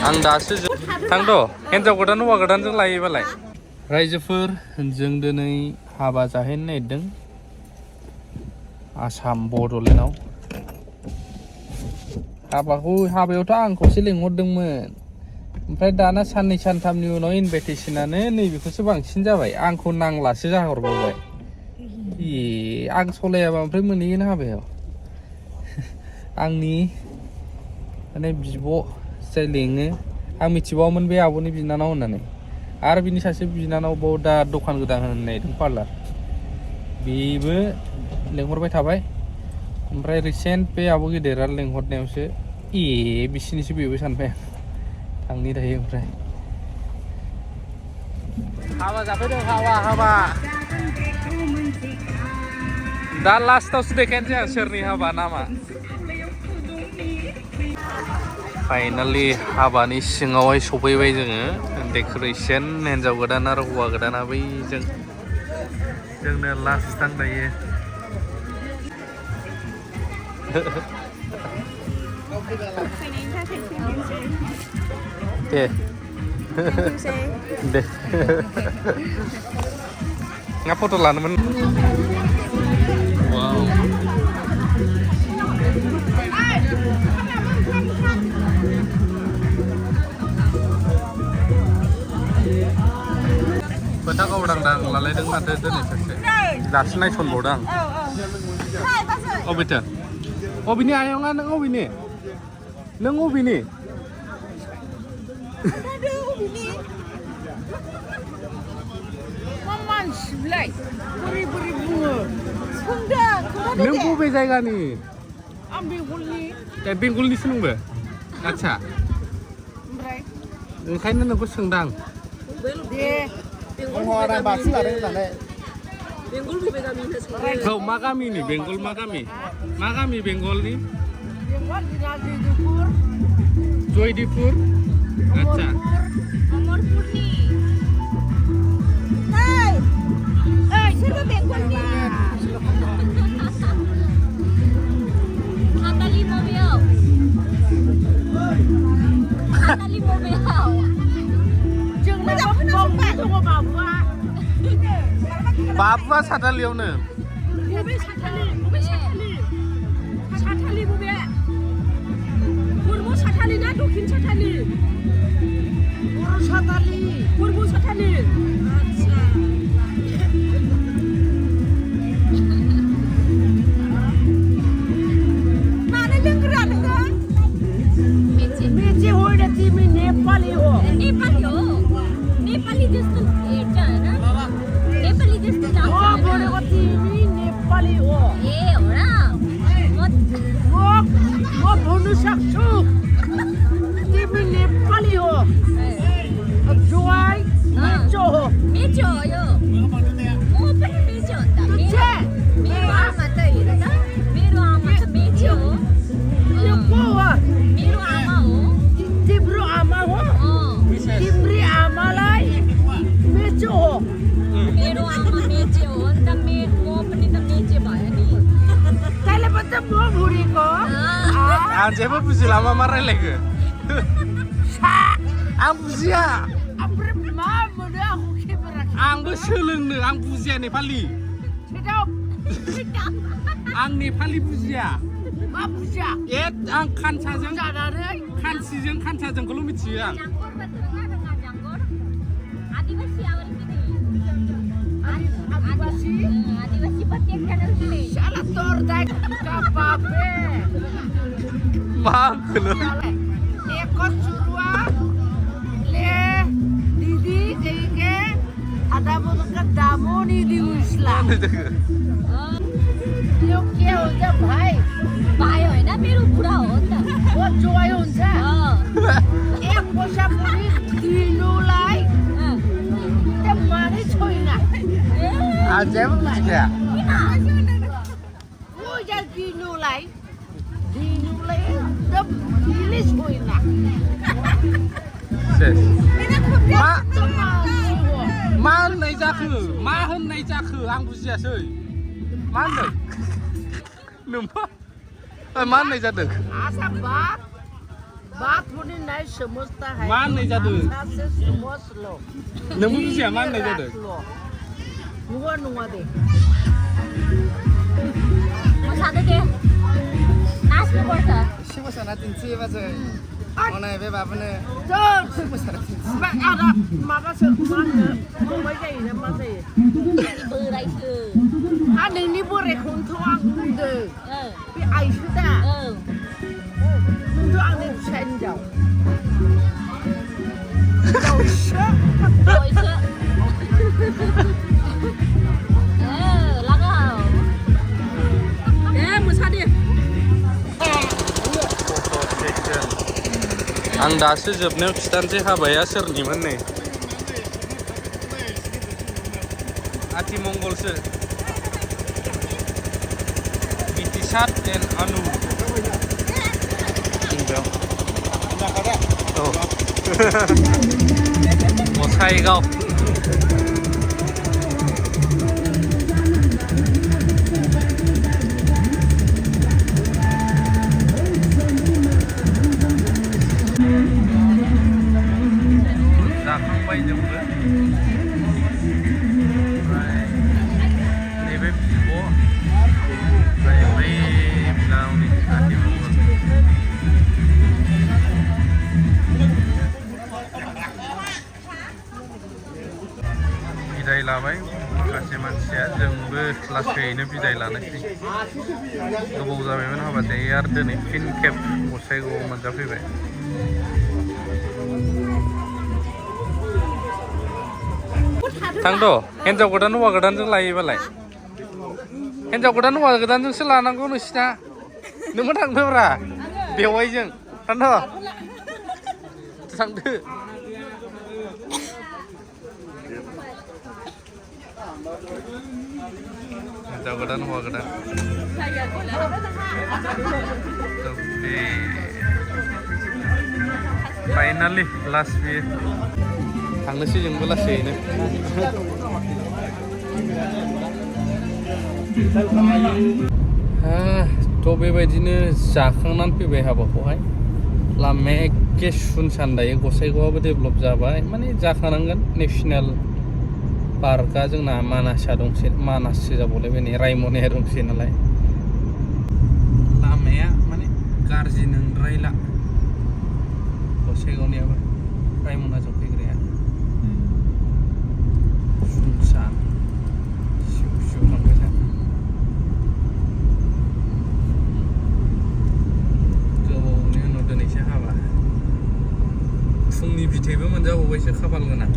आं दासो थांद' हिन्जाव गोदान हौवा गोदानजों लायोबालाय रायजोफोर जों दिनै हाबा जाहैनो नागिरदों आसाम बड'लेण्डआव हाबायावथ' आंखौसो लिंहरदोंमोन ओमफ्राय दाना साननै सानथामनि उनाव इनभाइटेसनानो नैबेखौसो बांसिन जाबाय आंखौ नांलासो जाहरबावबाय आं सलायाबा ओमफ्राय मोनहैगोन हाबायाव आंनि माने बिब' जाय लिङो आं मिथिबावोमोन बे आब'नि बिनानाव होननानै आरो बिनि सासे बिनानावबाव दा दखान गोदान होनो नागिरदों पार्लार बेबो लिंहरबाय थाबाय ओमफ्राय रिसेन्ट बे आब' गिदिरा लिंहरनायावसो बिसिनिसो बेबो सानबाय आं थांनि दायो ओमफ्राय हाबा जाफैदों हाबा दा लास्टावसो देखायनोसै आं सोरनि हाबा नामा फाइनालि हाबानि सिङावहाय सफैबाय जोङो डेक'रेसन हिन्जाव गोदान आरो हौवा गोदाना बैजों जोंनो लास्ट दां दायो दे दे nggak foto lah temen wow Bata kau udang lalai dengan ada dan itu sih. Last night pun bodang. Oh betul. Oh bini ayam kan? Oh bini. Nengu bini. Aduh bini. Maman sebelah. Beri bunga. Kundang. Nengu bezai kan ni? Ambil gulni. Bengkul ni seneng be? Acha. Berai. Kayaknya nengu sengdang. Deh. Orang basi lah deh sana. Bengkul bi beda minta sekarang. Oh makami ni Bengkul makami. Makami Bengkul ni. Bengkul di Dipur. Joy Dipur. Acha. Amorpur ni. Hey. Siapa Bengkul ni? Hatali mobil. Hatali mobil. Bapak sataliawनो बबे साथालि बबे बरबो साथालि ना दक्षिण साथालि बरबो साथालि आच्छा माने लोंग्रा नोङो मेचे होइन तिमी नेपाली हो नेपाली जस्तो हेर्छ हैन नेपाली जस्तो लाग्छ बोलेको तिमी नेपाली हो ए हो र म भन्नु सक्छु तिमी नेपाली हो जोइ मेचो हो यो म पनि मेचो हो त मेरो आमा त हेर त मेरो आमा त मेचो हो यो को हो मेरो आमा हो तिम्रो आमा हो तिम्री आमालाई मेचो हो मेरो आमा मेचे हो नि त म पनि त मेचे भयो नि तैँले पनि म भुरेको आं जेबो बुजिला मा रायलायखो आं बुजिया ओमफ्राय मा मोनो आंखौ केमेरा आंबो सोलोंनो आं बुजिया नेपालि आं नेपालि बुजिया मा बुजिया आं खानसाजों जानानै खानसाजोंखौल' मिथियो आं आदिवासी प्रत्येक ठाउँ साला तोर दाइ कापापे माखौनो एक सुरुवा ले दिदी देखे आधा बोलका दामो नि दिउसला यो के हुन्छ भाइ होइन मेरो बुढा हो नि त ओ जोइ हुन्छ एक पैसा पनि दिनुलाई त्यो माने छैन जेबो बुजिया ओ जा दिनुलाई त दिले छैन मा होननाय जाखो आं बुजियासै मा होनदों नोंबा मा होननाय जादों आसाम बाप बाथौनिनाय समस्ताहाय मा होननाय जादों? सासे समस्ल' नों बुजिया मा होननाय जादों? नङा नङा दे मोसादो दे नाचनो पर्छ एसे मोसाना दिन्थियो बाजै अनाय बे बाबुनो मोसाना दिन्थियो आदा माबासो मा होनो फंबाय जायो ना मा जायो बोरायसो नोंनि बोरायखौनोथ' आं बुंदों बे आइसो दा नोंथ' आंनि फिसा हिनजाव हिनजावसो बोरायसो लागाव दे मोसादो आं दासो जोबनायाव खिथानोसै हाबाया सोरनिमोन नै आथिमंगलसो बितिसार एन अनु औ गसाइगाव जाखांबाय जोंबो ओमफ्राय नैबे बिब' ओमफ्राय बै बिनानावनि आथिमंगल बिदाय लाबाय माखासे मानसिया जोंबो लासैनो बिदाय लानोसै गोबाव जाबायमोन हाबाथाय आरो दिनै फिन खेब गसाइगावआव मोनजाफैबाय थांद' हिन्जाव गोदान हौवा गोदानजों लायोबालाय हिन्जाव गोदान हौवा गोदानजोंसो लानांगौ नोंसिना नोंबो थांदोब्रा बेवाइजों थांद' थांदो हिन्जाव गोदान हौवा गोदान फाइनालि लास्ट बेयो थांनोसै जोंबो लासैनो थ' बेबायदिनो जाखांनानै फैबाय हाबाखौहाय लामाया एखे सुनसान दायो गसाइगावआबो डेभेलप जाबाय माने जाखानांगोन नेसनेल पार्कआ जोंना मानासआ दंसै मानाससो जाबावलायबाय नै रायमनाया दंसै नालाय लामाया माने गाज्रि नंद्रायला गसाइगावनियाबो रायमनाजों फैग्राया सुनसान सिउ सिउ थांबाय था गोबावनि उनाव दिनैसो हाबा फुंनि बिथैबो मोनजाबावबायसो खाफाल गोनां